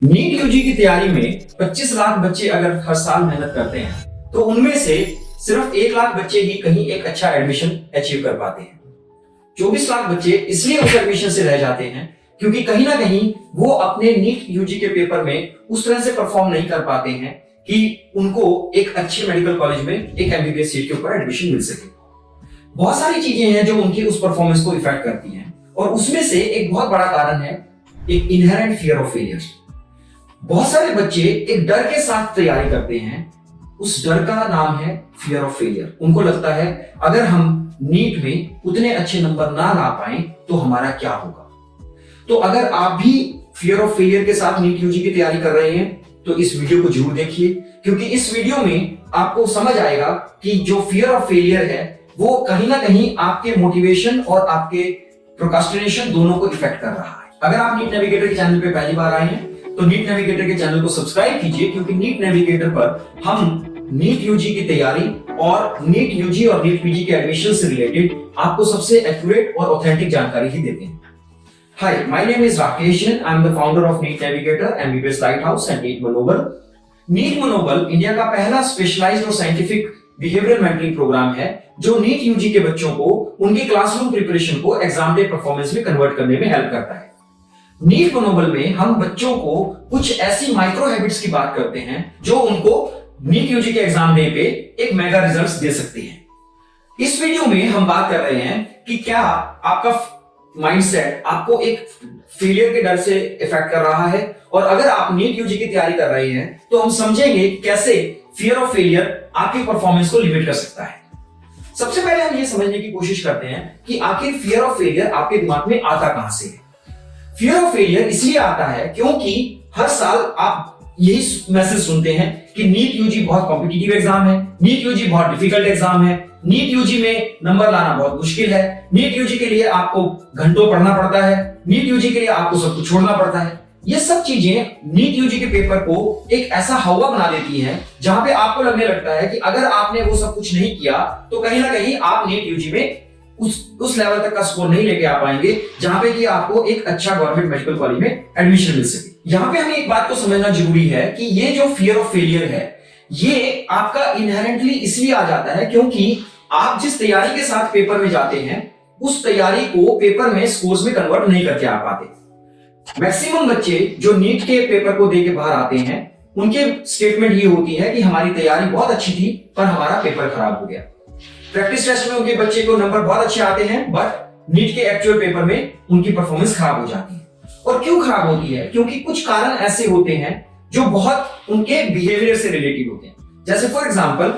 NEET UG की तैयारी में 25 लाख बच्चे अगर हर साल मेहनत करते हैं तो उनमें से सिर्फ 1 लाख बच्चे ही कहीं एक अच्छा एडमिशन अचीव कर पाते हैं। 24 लाख बच्चे इसलिए उस एडमिशन से रह जाते हैं क्योंकि कहीं ना कहीं वो अपने नीट यूजी के पेपर में उस तरह से परफॉर्म नहीं कर पाते हैं कि उनको एक अच्छे मेडिकल कॉलेज में एक एमबीबीएस सीट के ऊपर एडमिशन मिल सके। बहुत सारी चीजें हैं जो उनकी उस परफॉर्मेंस को इफेक्ट करती हैं और उसमें से एक बहुत बड़ा कारण है एक इनहेरेंट फियर ऑफ फेलियर। बहुत सारे बच्चे एक डर के साथ तैयारी करते हैं, उस डर का नाम है फियर ऑफ फेलियर। उनको लगता है अगर हम नीट में उतने अच्छे नंबर ना ला पाए तो हमारा क्या होगा। तो अगर आप भी फियर ऑफ फेलियर के साथ नीट यूजी की तैयारी कर रहे हैं तो इस वीडियो को जरूर देखिए, क्योंकि इस वीडियो में आपको समझ आएगा कि जो फियर ऑफ फेलियर है वो कहीं ना कहीं आपके मोटिवेशन और आपके प्रोक्रास्टिनेशन दोनों को इफेक्ट कर रहा है। अगर आप नीट नेविगेटर के चैनल पे पहली बार आए हैं तो नीट नेविगेटर के चैनल को सब्सक्राइब कीजिए, क्योंकि नीट नेविगेटर पर हम नीट यूजी की तैयारी और नीट यूजी और नीट पीजी के एडमिशन से रिलेटेड आपको सबसे एक्यूरेट और ऑथेंटिक जानकारी ही देते हैं। Hi, my name is Rakesh and I'm the founder of NEET Navigator, MBBS Lighthouse and NEET Manobel. NEET Manobel India का पहला स्पेशलाइज्ड और साइंटिफिक बिहेवियरल मेंटरिंग प्रोग्राम है जो नीट यूजी के बच्चों को उनकी क्लासरूम प्रिपरेशन को एग्जाम डे परफॉर्मेंस में कन्वर्ट करने में हेल्प करता है। नीट मनोबल में हम बच्चों को कुछ ऐसी माइक्रो हैबिट्स की बात करते हैं जो उनको नीट यूजी के एग्जाम डे पे एक मेगा रिजल्ट्स दे सकती हैं। इस वीडियो में हम बात कर रहे हैं कि क्या आपका माइंडसेट आपको एक फेलियर के डर से इफेक्ट कर रहा है, और अगर आप नीट यूजी की तैयारी कर रहे हैं तो हम समझेंगे कैसे फियर ऑफ फेलियर आपकी परफॉर्मेंस को लिमिट कर सकता है। सबसे पहले हम ये समझने की कोशिश करते हैं कि आखिर फियर ऑफ फेलियर आपके दिमाग में आता कहां से है। फियर ऑफ फेलियर इसलिए आता है क्योंकि हर साल आप यही मैसेज सुनते हैं कि नीट यूजी बहुत कॉम्पिटिटिव एग्जाम है, नीट यूजी बहुत डिफिकल्ट एग्जाम है, नीट यूजी में नंबर लाना बहुत मुश्किल है, नीट यूजी के लिए आपको घंटों पढ़ना पड़ता है, नीट यूजी के लिए आपको सब कुछ छोड़ना पड़ता है। ये सब चीजें नीट यूजी के पेपर को एक ऐसा हवा बना देती हैं जहां पे आपको लगने लगता है कि अगर आपने वो सब कुछ नहीं किया तो कहीं ना कहीं आप नीट यूजी में उस लेवल तक का स्कोर नहीं लेके आ पाएंगे जहां पे कि आपको एक अच्छा गवर्नमेंट मेडिकल कॉलेज में एडमिशन मिल सके। यहां पे हमें एक बात को समझना जरूरी है कि ये जो फियर ऑफ फेलियर है ये आपका इनहेरेंटली इसलिए आ जाता है क्योंकि आप जिस तैयारी के साथ पेपर में जाते हैं उस तैयारी को पेपर में स्कोर्स में कन्वर्ट नहीं करके आ पाते। मैक्सिमम बच्चे जो नीट के पेपर को देके बाहर आते हैं उनके स्टेटमेंट ये होती है कि हमारी तैयारी बहुत अच्छी थी पर हमारा पेपर खराब हो गया। प्रैक्टिस टेस्ट में उनके बच्चे को नंबर बहुत अच्छे आते हैं बट नीट के एक्चुअल पेपर में उनकी परफॉर्मेंस खराब हो जाती है। और क्यों खराब होती है? क्योंकि कुछ कारण ऐसे होते हैं जो बहुत उनके बिहेवियर से रिलेटेड होते हैं। जैसे फॉर एग्जांपल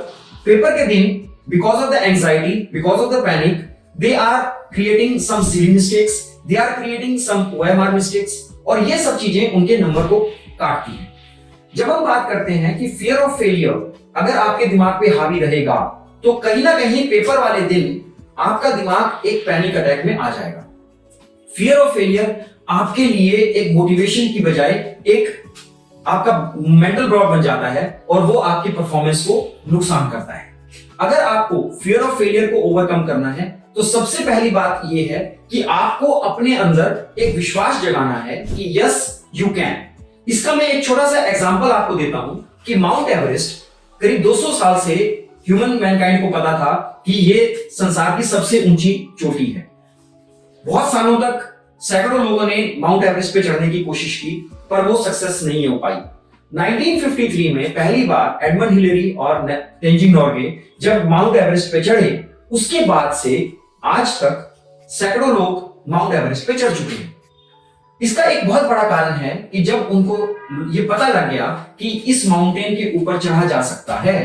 पेपर के दिन because of the anxiety, because of the panic, they are creating some silly mistakes, they are creating some OMR mistakes, और ये सब चीजें उनके नंबर को काटती हैं। जब हम बात करते हैं कि फियर ऑफ फेलियर अगर आपके दिमाग पे हावी रहेगा तो कहीं ना कहीं पेपर वाले दिन आपका दिमाग एक पैनिक अटैक में आ जाएगा। फियर ऑफ फेलियर आपके लिए एक मोटिवेशन की बजाय एक आपका मेंटल ब्लॉक बन जाता है और वो आपकी परफॉर्मेंस को नुकसान करता है। अगर आपको फियर ऑफ फेलियर को ओवरकम करना है तो सबसे पहली बात यह है कि आपको अपने अंदर एक विश्वास जगाना है कि यस यू कैन। इसका मैं एक छोटा सा एग्जांपल आपको देता हूं कि माउंट एवरेस्ट करीब 200 साल से ह्यूमन मैनकाइंड को पता था कि ये संसार की सबसे ऊंची चोटी है। बहुत सालों तक सैकड़ों लोगों ने माउंट एवरेस्ट पे चढ़ने की कोशिश की पर वो सक्सेस नहीं हो पाई। 1953 में पहली बार एडमंड हिलेरी और तेंजिंग नोर्गे जब माउंट एवरेस्ट पे चढ़े उसके बाद से आज तक सैकड़ों लोग माउंट एवरेस्ट पे चढ़ चुके हैं। इसका एक बहुत बड़ा कारण है कि जब उनको ये पता लग गया कि इस माउंटेन के ऊपर चढ़ा जा सकता है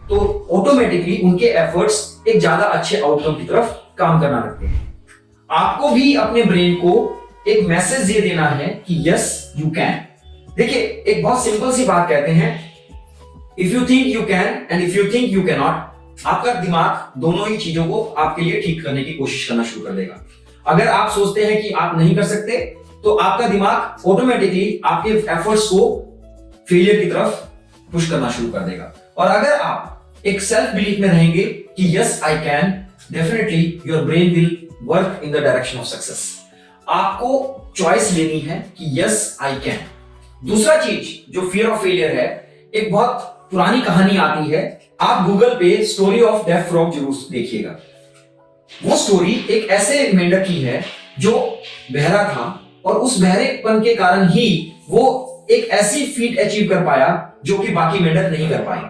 तो ऑटोमेटिकली उनके एफर्ट्स एक ज्यादा अच्छे आउटकम की तरफ काम करना लगते हैं। आपको भी अपने ब्रेन को एक मैसेज ये देना है कि यस यू कैन। देखिए एक बहुत सिंपल सी बात कहते हैं, if you think you can and if you think you can not. आपका दिमाग दोनों ही चीजों को आपके लिए ठीक करने की कोशिश करना शुरू कर देगा। अगर आप सोचते हैं कि आप नहीं कर सकते तो आपका दिमाग ऑटोमेटिकली आपके एफर्ट्स को फेलियर की तरफ पुश करना शुरू कर देगा। और अगर आप एक सेल्फ बिलीफ में रहेंगे कि yes I can, definitely your brain will work in the direction of success. आपको चॉइस लेनी है कि यस आई कैन। दूसरा चीज जो फियर ऑफ फेलियर है, एक बहुत पुरानी कहानी आती है, आप गूगल पे स्टोरी ऑफ डेफ फ्रॉग जरूर देखिएगा। वो स्टोरी एक ऐसे मेंढक की है जो बहरा था और उस बहरेपन के कारण ही वो एक ऐसी फीट अचीव कर पाया जो कि बाकी मेंढक नहीं कर पाए।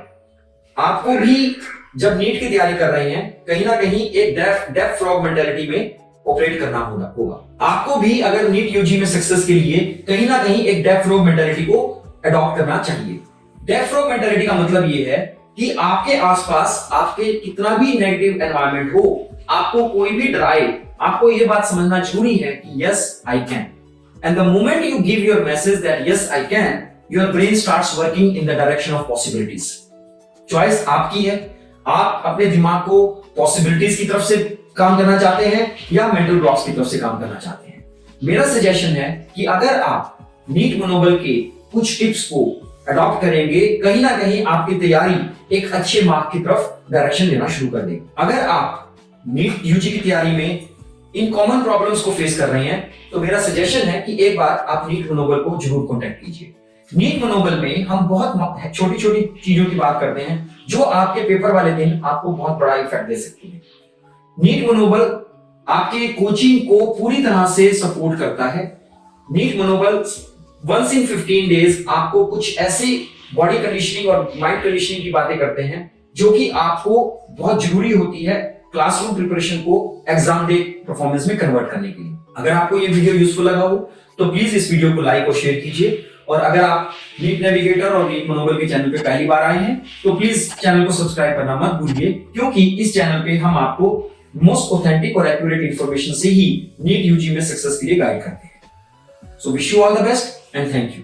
आपको भी जब नीट की तैयारी कर रहे हैं कहीं ना कहीं एक डेफ फ्रॉग मेंटालिटी में ऑपरेट करना होगा। आपको भी अगर नीट यूजी में सक्सेस के लिए कहीं ना कहीं एक डेफ फ्रॉग मेंटालिटी को अडॉप्ट करना चाहिए। डेफ फ्रॉग मेंटालिटी का मतलब ये है कि आपके आसपास आपके कितना भी नेगेटिव एनवायरनमेंट हो, आपको कोई भी डराए, आपको ये बात समझना जरूरी है कि yes I can. And the moment you give your message that yes I can, your brain starts working in the direction of possibilities. Choice आपकी है, आप अपने दिमाग को पॉसिबिलिटीज की तरफ से काम करना चाहते हैं या मेंटल ब्लॉक्स की तरफ से काम करना चाहते हैं। मेरा सजेशन है कि अगर आप नीट मनोबल के कुछ टिप्स को अडॉप्ट करेंगे, कहीं ना कहीं आपकी तैयारी एक अच्छे मार्क की तरफ डायरेक्शन लेना शुरू कर देगी। अगर आप नीट यूजी की तैयारी में इन कॉमन प्रॉब्लम्स को फेस कर रहे हैं तो मेरा सजेशन है कि एक बार आप नीट मनोबल को जरूर कॉन्टेक्ट कीजिए। नीट मनोबल में हम बहुत छोटी छोटी चीजों की बात करते हैं जो आपके पेपर वाले दिन आपको बहुत बड़ा इफेक्ट दे सकती है। नीट मनोबल आपके कोचिंग को पूरी तरह से सपोर्ट करता है। नीट मनोबल वंस इन 15 डेज आपको कुछ ऐसी बॉडी कंडीशनिंग और माइंड कंडीशनिंग की बातें करते हैं जो कि आपको बहुत जरूरी होती है क्लासरूम प्रिपरेशन को एग्जाम डे परफॉर्मेंस में कन्वर्ट करने के लिए। अगर आपको ये वीडियो यूजफुल लगा हो तो प्लीज इस वीडियो को लाइक और शेयर कीजिए, और अगर आप नीट नेविगेटर और नीट मनोबल के चैनल पे पहली बार आए हैं तो प्लीज चैनल को सब्सक्राइब करना मत भूलिए, क्योंकि इस चैनल पे हम आपको मोस्ट ऑथेंटिक और एक्यूरेट इंफॉर्मेशन से ही नीट यूजी में सक्सेस के लिए गाइड करते हैं। So wish you all the best and thank you.